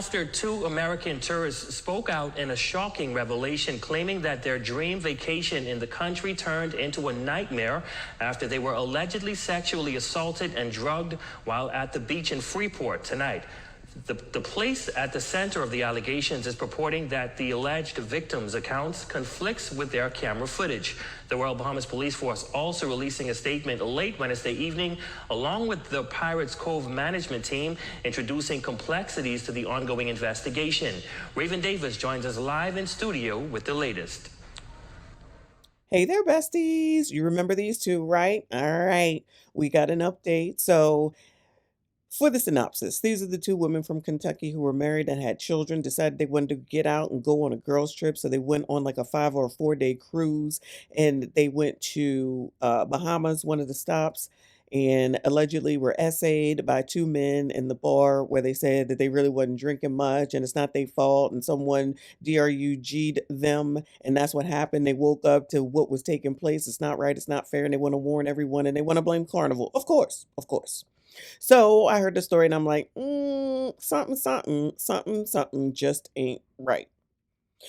after two American tourists spoke out in a shocking revelation claiming that their dream vacation in the country turned into a nightmare after they were allegedly sexually assaulted and drugged while at the beach in Freeport tonight. The place at the center of the allegations is purporting that the alleged victims' accounts conflicts with their camera footage. The Royal Bahamas Police Force also releasing a statement late Wednesday evening, along with the Pirates Cove management team, introducing complexities to the ongoing investigation. Raven Davis joins us live in studio with the latest. Hey there, besties. You remember these two, right? All right. We got an update. So, for the synopsis, these are the two women from Kentucky who were married and had children, decided they wanted to get out and go on a girls' trip. So they went on like a 5 or 4 day cruise, and they went to Bahamas, one of the stops, and allegedly were essayed by two men in the bar where they said that they really wasn't drinking much and it's not their fault. And someone DRUG'd them. And that's what happened. They woke up to what was taking place. It's not right. It's not fair. And they want to warn everyone and they want to blame Carnival. Of course. Of course. So I heard the story and I'm like, something just ain't right.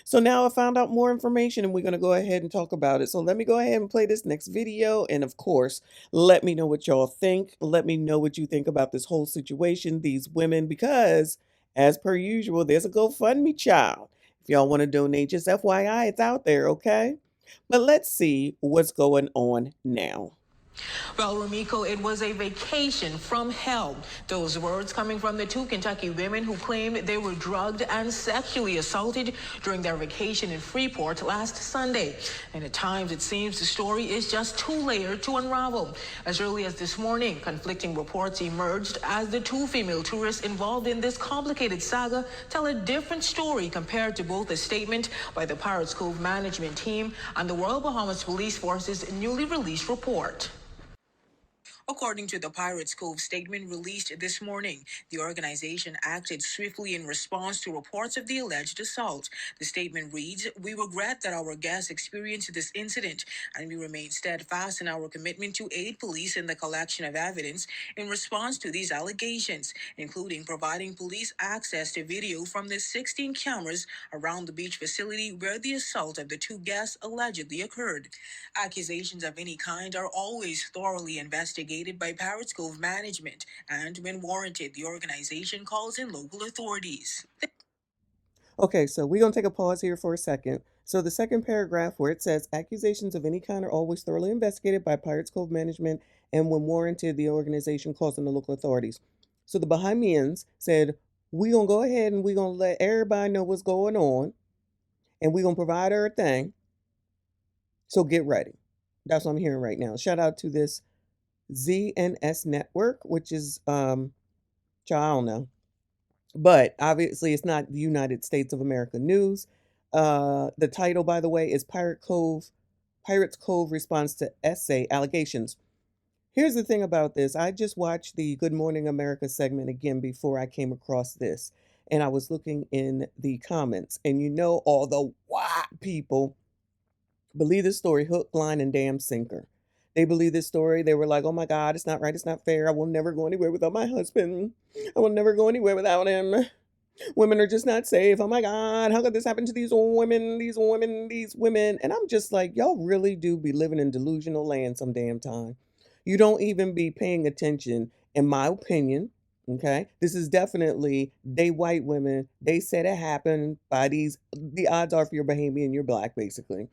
So now I found out more information and we're going to go ahead and talk about it. So let me go ahead and play this next video. And of course, let me know what y'all think. Let me know what you think about this whole situation, these women, because as per usual, there's a GoFundMe child. If y'all want to donate, just FYI, it's out there, okay? But let's see what's going on now. Well, Rumiko, it was a vacation from hell. Those words coming from the two Kentucky women who claimed they were drugged and sexually assaulted during their vacation in Freeport last Sunday. And at times, it seems the story is just too layered to unravel. As early as this morning, conflicting reports emerged as the two female tourists involved in this complicated saga tell a different story compared to both a statement by the Pirates Cove management team and the Royal Bahamas Police Force's newly released report. According to the Pirates Cove statement released this morning, the organization acted swiftly in response to reports of the alleged assault. The statement reads, "We regret that our guests experienced this incident, and we remain steadfast in our commitment to aid police in the collection of evidence in response to these allegations, including providing police access to video from the 16 cameras around the beach facility where the assault of the two guests allegedly occurred. Accusations of any kind are always thoroughly investigated by Pirates Cove management, and when warranted, the organization calls in local authorities." Okay, so we're going to take a pause here for a second. So the second paragraph where it says accusations of any kind are always thoroughly investigated by Pirates Cove management, and when warranted, the organization calls in the local authorities. So the Bahamians said, we're going to go ahead and we're going to let everybody know what's going on, and we're going to provide her a thing. So get ready. That's what I'm hearing right now. Shout out to this ZNS network, which is, I don't know. But obviously, it's not the United States of America news. The title, by the way, is Pirates Cove response to essay allegations. Here's the thing about this. I just watched the Good Morning America segment again before I came across this. And I was looking in the comments. And you know, all the white people believe this story hook, line, and damn sinker. They believe this story. They were like, oh my God, it's not right. It's not fair. I will never go anywhere without my husband. I will never go anywhere without him. Women are just not safe. Oh my God, how could this happen to these women, these women, these women? And I'm just like, y'all really do be living in delusional land some damn time. You don't even be paying attention, in my opinion. Okay, this is definitely they white women. They said it happened by these. The odds are, if you're Bahamian, you're black, basically.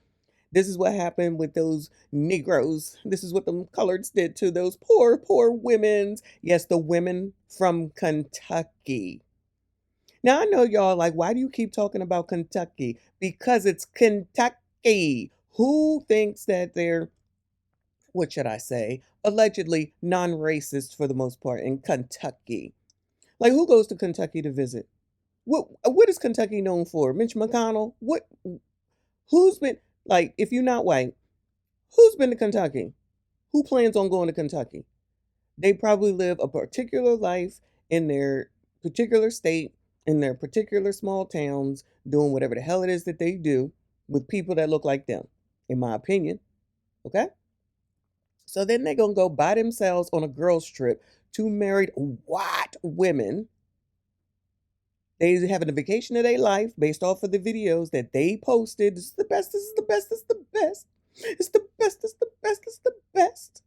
This is what happened with those Negroes. This is what the coloreds did to those poor, poor women. Yes, the women from Kentucky. Now, I know y'all like, why do you keep talking about Kentucky? Because it's Kentucky. Who thinks that they're, what should I say, allegedly non-racist for the most part in Kentucky? Like, who goes to Kentucky to visit? What is Kentucky known for? Mitch McConnell? Who's been, like, if you're not white, who's been to Kentucky? Who plans on going to Kentucky? They probably live a particular life in their particular state, in their particular small towns, doing whatever the hell it is that they do with people that look like them, in my opinion. Okay? So then they're going to go by themselves on a girls' trip, two married white women, They having a vacation of their life based off of the videos that they posted. This is the best. This is the best. This is the best. It's the best. It's the best. It's the best.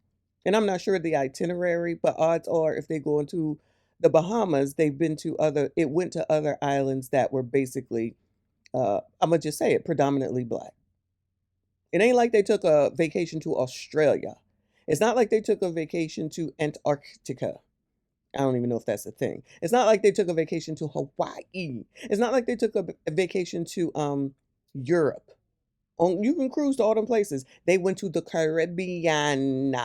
And I'm not sure of the itinerary, but odds are if they go into the Bahamas, they've been to other. It went to other islands that were basically. I'm gonna just say it, predominantly black. It ain't like they took a vacation to Australia. It's not like they took a vacation to Antarctica. I don't even know if that's a thing. It's not like they took a vacation to Hawaii. It's not like they took a vacation to Europe. You can cruise to all them places. They went to the Caribbean.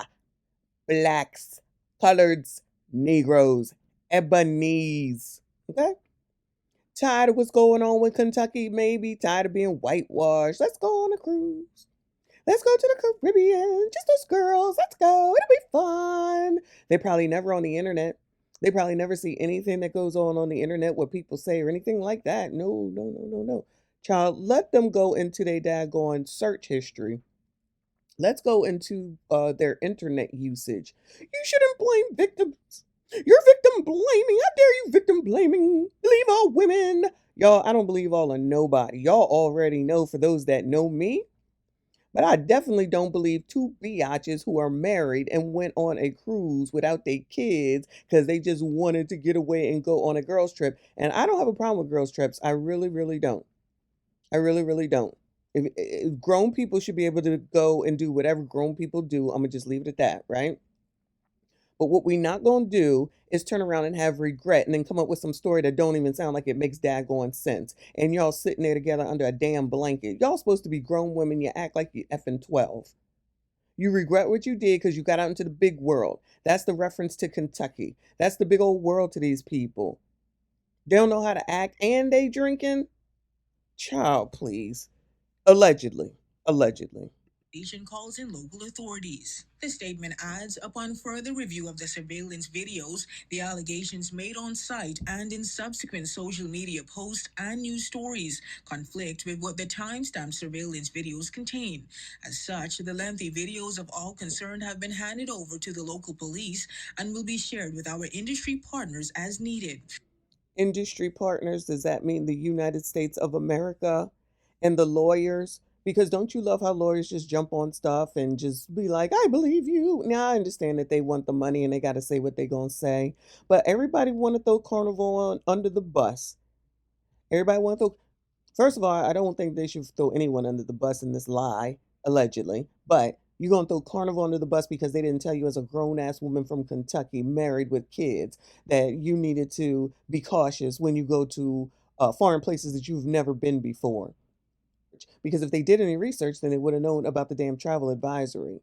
Blacks, coloreds, Negroes, ebonies. Okay? Tired of what's going on with Kentucky, maybe. Tired of being whitewashed. Let's go on a cruise. Let's go to the Caribbean. Just us girls. Let's go. It'll be fun. They're probably never on the internet. They probably never see anything that goes on the internet, what people say or anything like that. No, no, no, no, no. Child, let them go into their daggone search history. Let's go into their internet usage. You shouldn't blame victims. You're victim blaming. How dare you victim blaming? Believe all women. Y'all, I don't believe all of nobody. Y'all already know, for those that know me. But I definitely don't believe two biatches who are married and went on a cruise without their kids because they just wanted to get away and go on a girls' trip. And I don't have a problem with girls' trips. I really, really don't. I really, really don't. If grown people should be able to go and do whatever grown people do, I'm going to just leave it at that, right? But what we not going to do is turn around and have regret and then come up with some story that don't even sound like it makes daggone sense. And y'all sitting there together under a damn blanket. Y'all supposed to be grown women. You act like you effing 12. You regret what you did because you got out into the big world. That's the reference to Kentucky. That's the big old world to these people. They don't know how to act and they drinking. Child, please. Allegedly. Allegedly. Calls in local authorities. The statement adds, upon further review of the surveillance videos, the allegations made on site and in subsequent social media posts and news stories conflict with what the timestamp surveillance videos contain. As such, the lengthy videos of all concerned have been handed over to the local police and will be shared with our industry partners as needed. Industry partners, does that mean the United States of America and the lawyers? Because don't you love how lawyers just jump on stuff and just be like, I believe you. Now I understand that they want the money and they got to say what they're going to say. But everybody want to throw Carnival under the bus. Everybody want to throw. First of all, I don't think they should throw anyone under the bus in this lie, allegedly. But you're going to throw Carnival under the bus because they didn't tell you, as a grown-ass woman from Kentucky, married with kids, that you needed to be cautious when you go to foreign places that you've never been before. Because if they did any research, then they would have known about the damn travel advisory.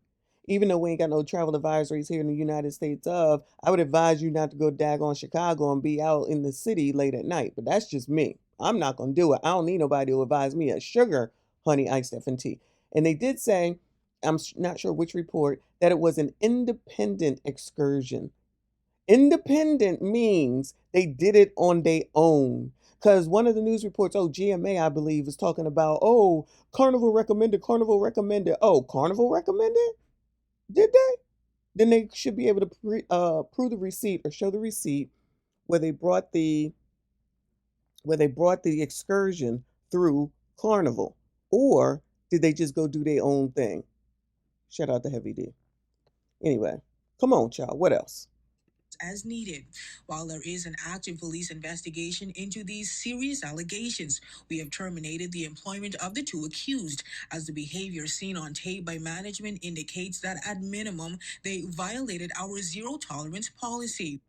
Even though we ain't got no travel advisories here in the United States I would advise you not to go daggone Chicago and be out in the city late at night. But that's just me. I'm not going to do it. I don't need nobody to advise me of sugar, honey, iced effing tea. And they did say, I'm not sure which report, that it was an independent excursion. Independent means they did it on their own. Because one of the news reports, GMA, I believe, is talking about, Carnival recommended, Carnival recommended. Oh, Carnival recommended? Did they? Then they should be able to prove the receipt or show the receipt where they brought the excursion through Carnival. Or did they just go do their own thing? Shout out to Heavy D. Anyway, come on, child. What else? As needed. While there is an active police investigation into these serious allegations, we have terminated the employment of the two accused, as the behavior seen on tape by management indicates that at minimum they violated our zero tolerance policy.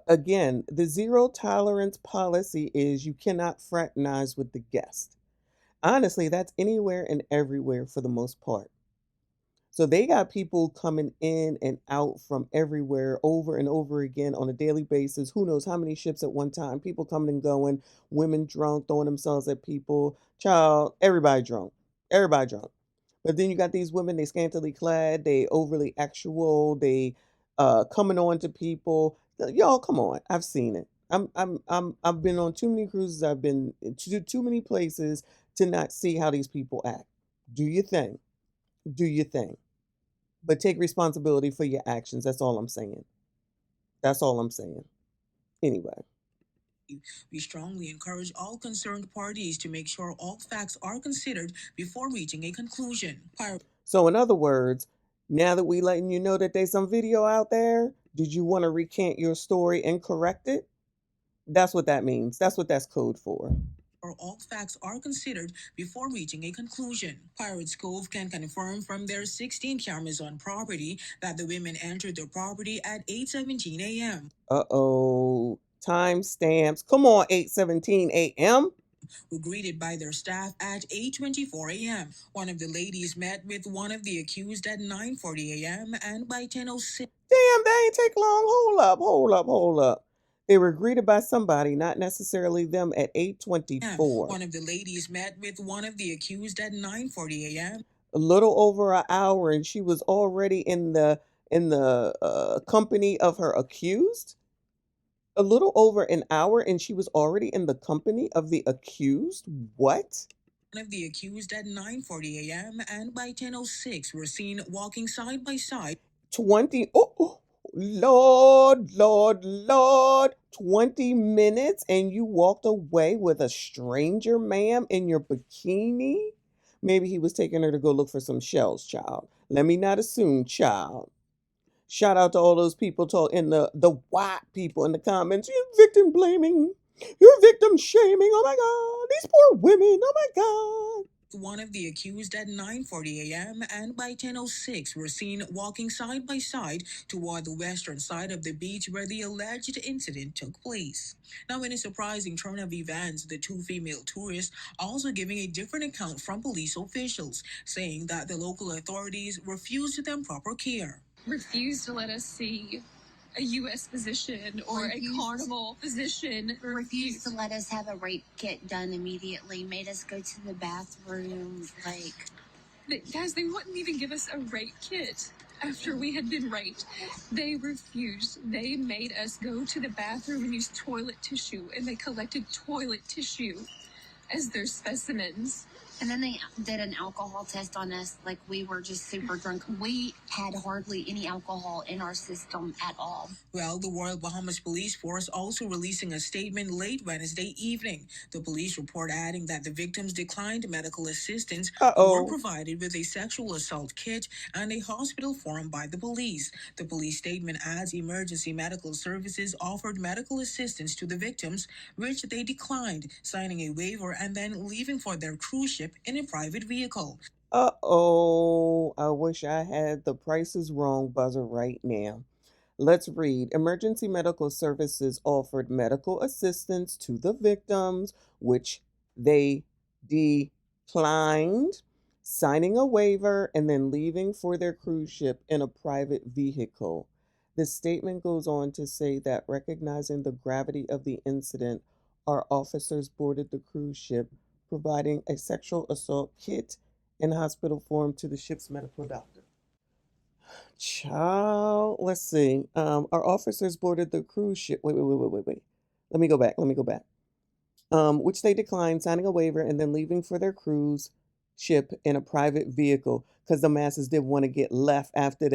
Again, the zero tolerance policy is you cannot fraternize with the guest. Honestly, that's anywhere and everywhere for the most part. So they got people coming in and out from everywhere over and over again on a daily basis. Who knows how many ships at one time? People coming and going, women drunk, throwing themselves at people. Child, everybody drunk. Everybody drunk. But then you got these women, they scantily clad, they overly actual, they coming on to people. Y'all, come on. I've seen it. I've been on too many cruises, I've been to too many places to not see how these people act. Do your thing. Do your thing. But take responsibility for your actions. That's all I'm saying. That's all I'm saying. Anyway. We strongly encourage all concerned parties to make sure all facts are considered before reaching a conclusion. So in other words, now that we letting you know that there's some video out there, did you want to recant your story and correct it? That's what that means. That's what that's code for. Or all facts are considered before reaching a conclusion. Pirates Cove can confirm from their 16 cameras on property that the women entered their property at 8:17 a.m. Uh-oh. Timestamps. Come on, 8:17 a.m. Were greeted by their staff at 8:24 a.m. One of the ladies met with one of the accused at 9:40 a.m. and by 10:06. Damn, they ain't take long. Hold up. They were greeted by somebody, not necessarily them, at 8:24. One of the ladies met with one of the accused at 9:40 a.m. A little over an hour, and she was already in the company of her accused. A little over an hour, and she was already in the company of the accused. What? One of the accused at 9:40 a.m. and by 10:06 were seen walking side by side. 20. Oh, Lord. 20 minutes, and you walked away with a stranger, ma'am, in your bikini? Maybe he was taking her to go look for some shells, child. Let me not assume, child. Shout out to all those people in the white people in the comments. You're victim blaming. You're victim shaming. Oh my God. These poor women. Oh my God. One of the accused at 9:40 a.m. and by 10:06 were seen walking side by side toward the western side of the beach where the alleged incident took place. Now, in a surprising turn of events, the two female tourists also giving a different account from police officials, saying that the local authorities refused them proper care. Refused to let us see a U.S. physician or a carnival physician. Refused to let us have a rape kit done immediately. Made us go to the bathroom. Guys, they wouldn't even give us a rape kit after we had been raped. They refused. They made us go to the bathroom and use toilet tissue, and they collected toilet tissue as their specimens. And then they did an alcohol test on us like we were just super drunk. We had hardly any alcohol in our system at all. Well, the Royal Bahamas Police Force also releasing a statement late Wednesday evening. The police report adding that the victims declined medical assistance and were provided with a sexual assault kit and a hospital form by the police. The police statement adds emergency medical services offered medical assistance to the victims, which they declined, signing a waiver and then leaving for their cruise ship in a private vehicle. I wish I had the prices wrong buzzer right now. Let's read. Emergency medical services offered medical assistance to the victims, which they declined, signing a waiver and then leaving for their cruise ship in a private vehicle. The statement goes on to say that recognizing the gravity of the incident, our officers boarded the cruise ship, providing a sexual assault kit and hospital form to the ship's medical doctor. Child, let's see. Our officers boarded the cruise ship. Wait. Let me go back. Which they declined, signing a waiver and then leaving for their cruise ship in a private vehicle because the masses didn't want to get left after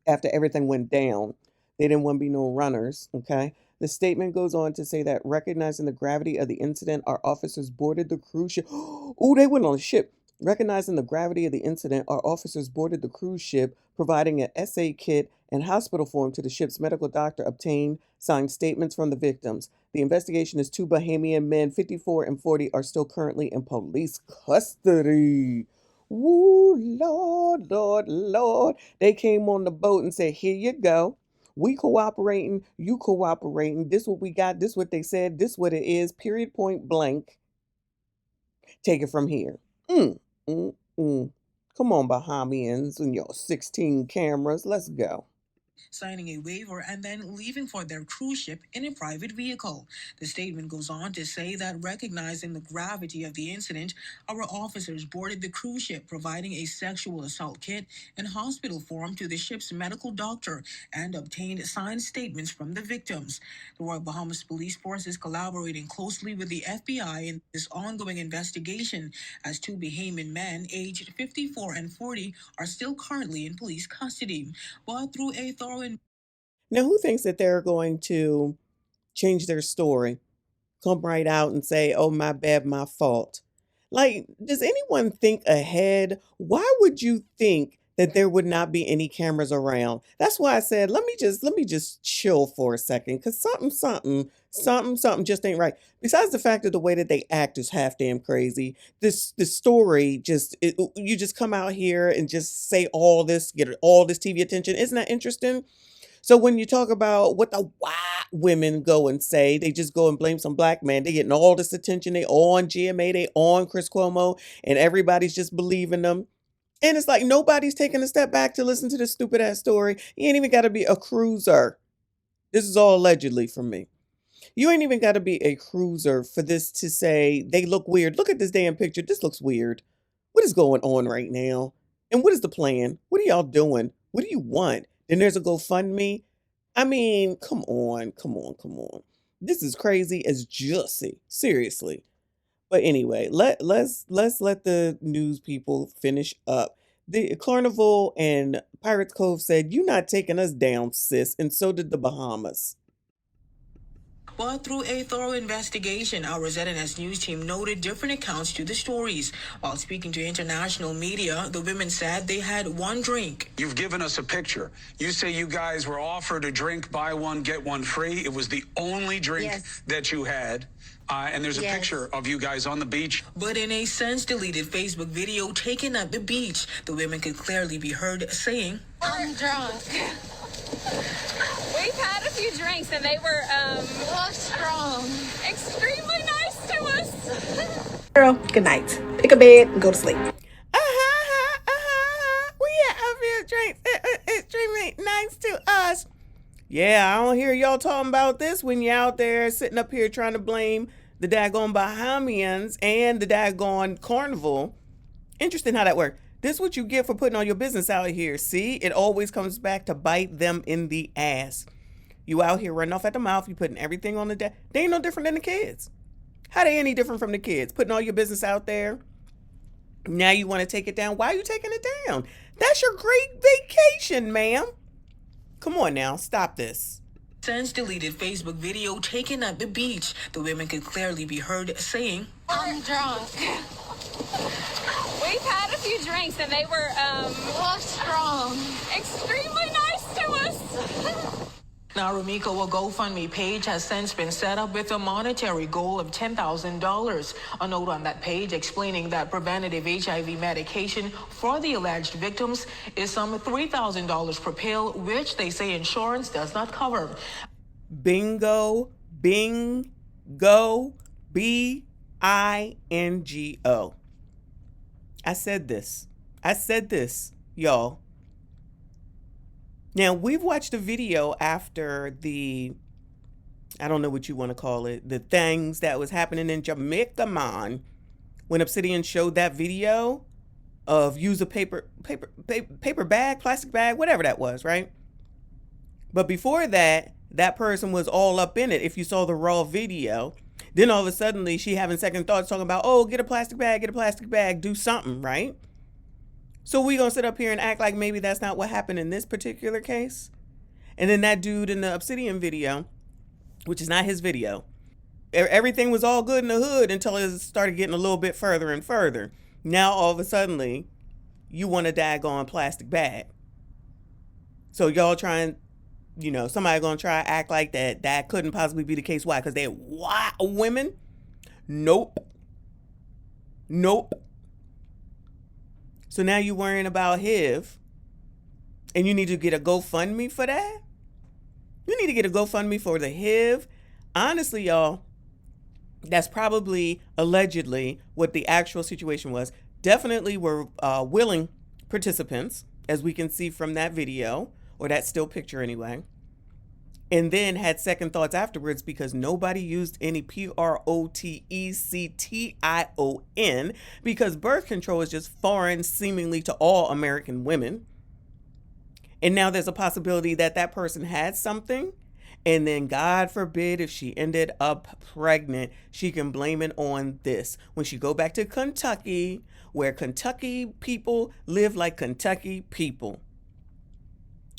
everything went down. They didn't want to be no runners. Okay. The statement goes on to say that recognizing the gravity of the incident, our officers boarded the cruise ship. Oh, they went on a ship. Recognizing the gravity of the incident, our officers boarded the cruise ship, providing an SA kit and hospital form to the ship's medical doctor, obtained signed statements from the victims. The investigation is two Bahamian men, 54 and 40, are still currently in police custody. Woo, Lord. They came on the boat and said, here you go. We cooperating, you cooperating. This what we got, this what they said, this what it is, period, point blank. Take it from here. Come on, Bahamians and your 16 cameras. Let's go. Signing a waiver and then leaving for their cruise ship in a private vehicle. The statement goes on to say that recognizing the gravity of the incident, our officers boarded the cruise ship, providing a sexual assault kit and hospital form to the ship's medical doctor and obtained signed statements from the victims. The Royal Bahamas Police Force is collaborating closely with the FBI in this ongoing investigation as two Bahamian men aged 54 and 40 are still currently in police custody. But through a thorough Now, who thinks that they're going to change their story come right out and say, oh, my bad, my fault. Like, does anyone think ahead? Why would you think that there would not be any cameras around? That's why I said, let me just chill for a second, because something just ain't right. Besides the fact that the way that they act is half damn crazy. This story you just come out here and just say all this, get all this TV attention. Isn't that interesting? So when you talk about what the white women go and say, they just go and blame some black man. They getting all this attention. They on GMA, they on Chris Cuomo, and everybody's just believing them. And it's like nobody's taking a step back to listen to this stupid ass story. You ain't even got to be a cruiser. This is all allegedly from me. You ain't even got to be a cruiser for this to say they look weird. Look at this damn picture. This looks weird. What is going on right now? And what is the plan? What are y'all doing? What do you want? Then there's a GoFundMe. I mean, come on, come on, come on. This is crazy as juicy. Seriously. But anyway, let's let the news people finish up. The Carnival and Pirates Cove said, "You not taking us down, sis," and so did the Bahamas. Well, through a thorough investigation, our ZNS News team noted different accounts to the stories. While speaking to international media, the women said they had one drink. You've given us a picture. You say you guys were offered a drink, buy one, get one free. It was the only drink that you had. And there's a picture of you guys on the beach. But in a since-deleted Facebook video taken at the beach, the women could clearly be heard saying, I'm drunk. We've had a few drinks and they were Strong. extremely nice to us. Girl, good night. Pick a bed and go to sleep. We had a few drinks. Extremely nice to us. Yeah, I don't hear y'all talking about this when you're out there sitting up here trying to blame the daggone Bahamians and the daggone Carnival. Interesting how that works. This is what you get for putting all your business out here. See, it always comes back to bite them in the ass. You out here running off at the mouth. You putting everything on the deck. They ain't no different than the kids. How they any different from the kids? Putting all your business out there. Now you want to take it down. Why are you taking it down? That's your great vacation, ma'am. Come on now, stop this. Since deleted Facebook video taken at the beach, the women could clearly be heard saying, I'm drunk. We've had a few drinks and they were Strong. extremely nice to us. Now, Rumiko, a GoFundMe page has since been set up with a monetary goal of $10,000. A note on that page explaining that preventative HIV medication for the alleged victims is some $3,000 per pill, which they say insurance does not cover. Bingo, bingo, BINGO. I said this, y'all. Now, we've watched a video after I don't know what you want to call it, the things that was happening in Jamaica, man, when Obsidian showed that video of use a paper bag, plastic bag, whatever that was, right? But before that, that person was all up in it. If you saw the raw video, then all of a sudden she having second thoughts talking about, oh, get a plastic bag, do something, right? So we gonna sit up here and act like maybe that's not what happened in this particular case? And then that dude in the Obsidian video, which is not his video, everything was all good in the hood until it started getting a little bit further and further. Now all of a sudden, you want a daggone plastic bag. So y'all trying, somebody gonna try to act like that couldn't possibly be the case. Why? Because they're white women? Nope. So now you're worrying about HIV, and you need to get a GoFundMe for that? You need to get a GoFundMe for the HIV? Honestly, y'all, that's probably allegedly what the actual situation was. Definitely were willing participants, as we can see from that video, or that still picture anyway. And then had second thoughts afterwards because nobody used any PROTECTION because birth control is just foreign seemingly to all American women. And now there's a possibility that that person had something, and then God forbid if she ended up pregnant, she can blame it on this. When she go back to Kentucky, where Kentucky people live like Kentucky people.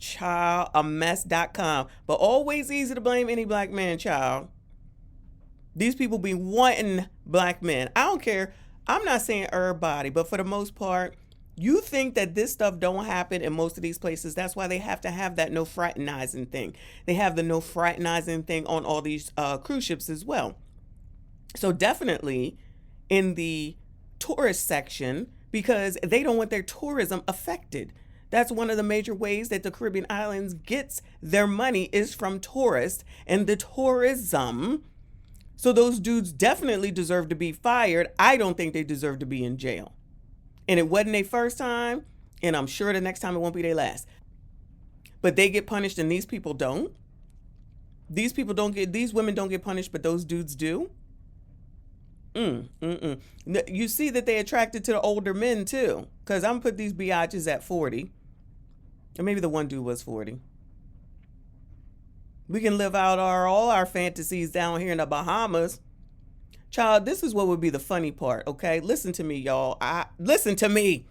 Child, a mess.com. But always easy to blame any black man, child. These people be wanting black men. I don't care. I'm not saying everybody, but for the most part, you think that this stuff don't happen in most of these places. That's why they have to have that no fraternizing thing. They have the no fraternizing thing on all these cruise ships as well. So definitely in the tourist section, because they don't want their tourism affected. That's one of the major ways that the Caribbean islands gets their money is from tourists and the tourism. So those dudes definitely deserve to be fired. I don't think they deserve to be in jail. And it wasn't their first time, and I'm sure the next time it won't be their last. But they get punished and these people don't. These women don't get punished, but those dudes do. You see that they attracted to the older men too, because I'm put these biatches at 40. Or maybe the one dude was 40. We can live out all our fantasies down here in the Bahamas. Child, this is what would be the funny part, okay? Listen to me, y'all. Listen to me.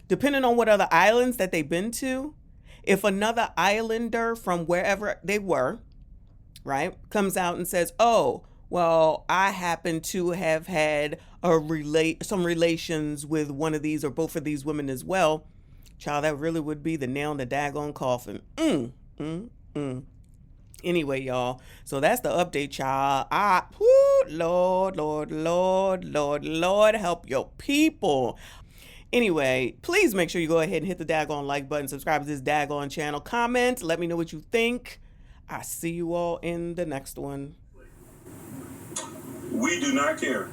Depending on what other islands that they've been to, if another islander from wherever they were, right, comes out and says, oh, well, I happen to have had some relations with one of these or both of these women as well, child, that really would be the nail in the daggone coffin. Anyway, y'all, so that's the update, child. Lord, help your people. Anyway, please make sure you go ahead and hit the daggone like button, subscribe to this daggone channel, comment, let me know what you think. I see you all in the next one. We do not care.